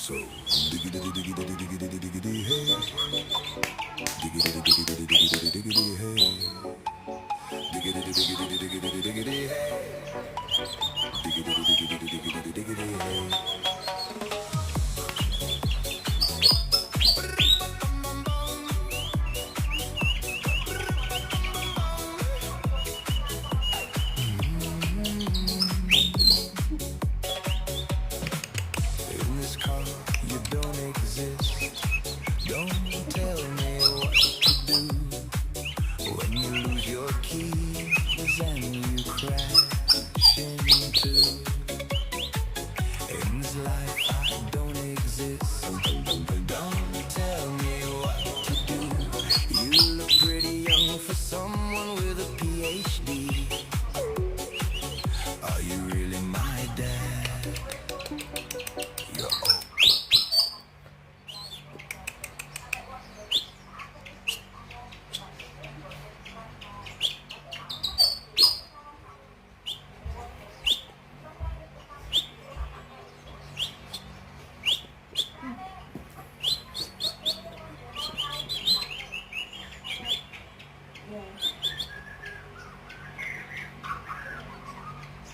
So diggity diggity diggity diggity hey, diggity diggity diggity diggity hey, diggity diggity diggity diggity hey, diggity diggity diggity diggity hey. In this car, you don't exist.